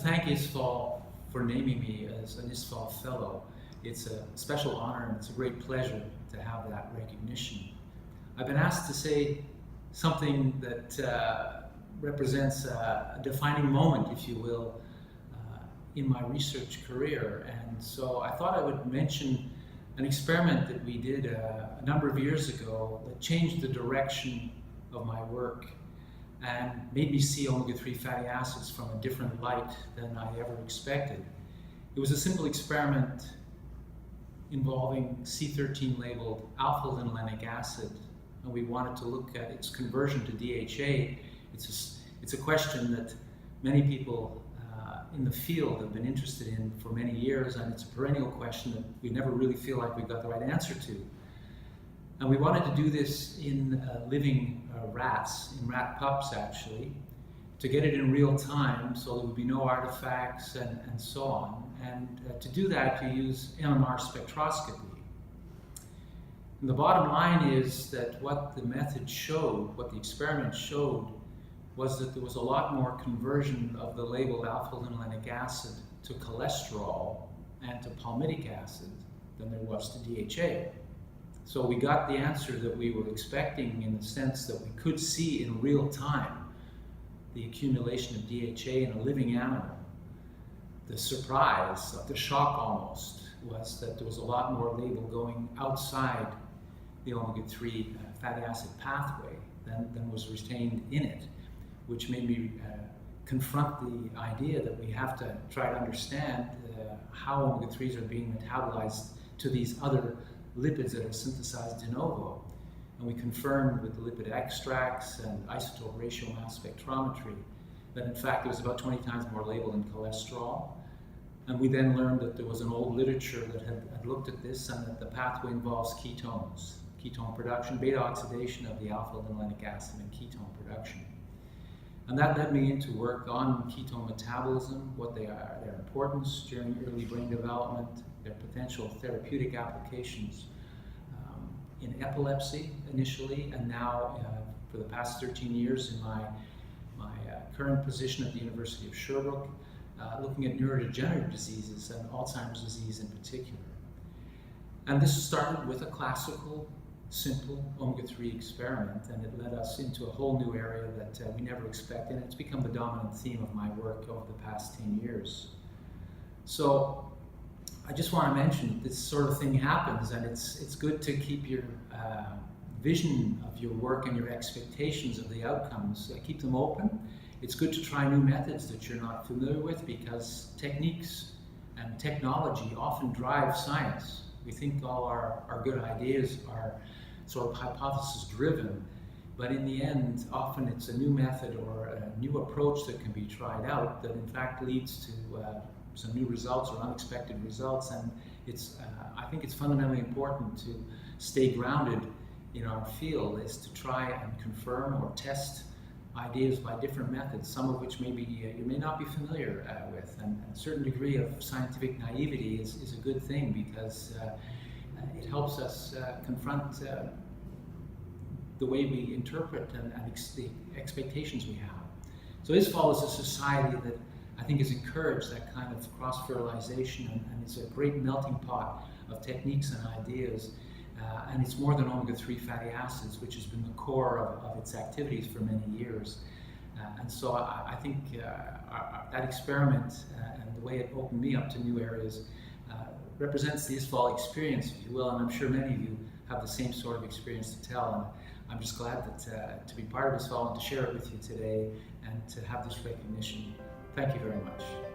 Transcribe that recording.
thank ISFAL for naming me as an ISFAL Fellow. It's a special honor and it's a great pleasure to have that recognition. I've been asked to say something that represents a defining moment, if you will, in my research career. And so I thought I would mention an experiment that we did a number of years ago that changed the direction of my work and made me see omega-3 fatty acids from a different light than I ever expected. It was a simple experiment involving C13 labeled alpha-linolenic acid, and we wanted to look at its conversion to DHA. It's a question that many people in the field have been interested in for many years, and it's a perennial question that we never really feel like we got the right answer to. And we wanted to do this in living rats, in rat pups actually, to get it in real time so there would be no artifacts and so on. And to do that, you use NMR spectroscopy. And the bottom line is that what the method showed, what the experiment showed, was that there was a lot more conversion of the labeled alpha-linolenic acid to cholesterol and to palmitic acid than there was to DHA. So we got the answer that we were expecting, in the sense that we could see in real time the accumulation of DHA in a living animal. The surprise, the shock almost, was that there was a lot more label going outside the omega-3 fatty acid pathway than was retained in it, which made me confront the idea that we have to try to understand how omega-3s are being metabolized to these other lipids that are synthesized de novo. And we confirmed with the lipid extracts and isotope ratio mass spectrometry that in fact there was about 20 times more label in cholesterol. And we then learned that there was an old literature that had looked at this, and that the pathway involves ketones, ketone production, beta oxidation of the alpha-linolenic acid, and ketone production. And that led me into work on ketone metabolism, what they are, their importance during early brain development, their potential therapeutic applications in epilepsy initially, and now for the past 13 years in my current position at the University of Sherbrooke, looking at neurodegenerative diseases and Alzheimer's disease in particular. And this started with a classical, simple omega-3 experiment, and it led us into a whole new area that we never expected, and it's become the dominant theme of my work over the past 10 years. So I just want to mention this sort of thing happens, and it's good to keep your vision of your work and your expectations of the outcomes, keep them open. It's good to try new methods that you're not familiar with, because techniques and technology often drive science. We think all our good ideas are sort of hypothesis driven, but in the end, often it's a new method or a new approach that can be tried out that in fact leads to some new results or unexpected results. And I think it's fundamentally important to stay grounded in our field, is to try and confirm or test ideas by different methods, some of which maybe you may not be familiar with. And a certain degree of scientific naivety is a good thing, because it helps us confront the way we interpret and the expectations we have. So ISFAL is a society that I think has encouraged that kind of cross-fertilization, and it's a great melting pot of techniques and ideas. And it's more than omega-3 fatty acids, which has been the core of its activities for many years. And so I think that experiment and the way it opened me up to new areas represents the ISFAL experience, if you will, and I'm sure many of you have the same sort of experience to tell. And I'm just glad that to be part of ISFAL and to share it with you today and to have this recognition. Thank you very much.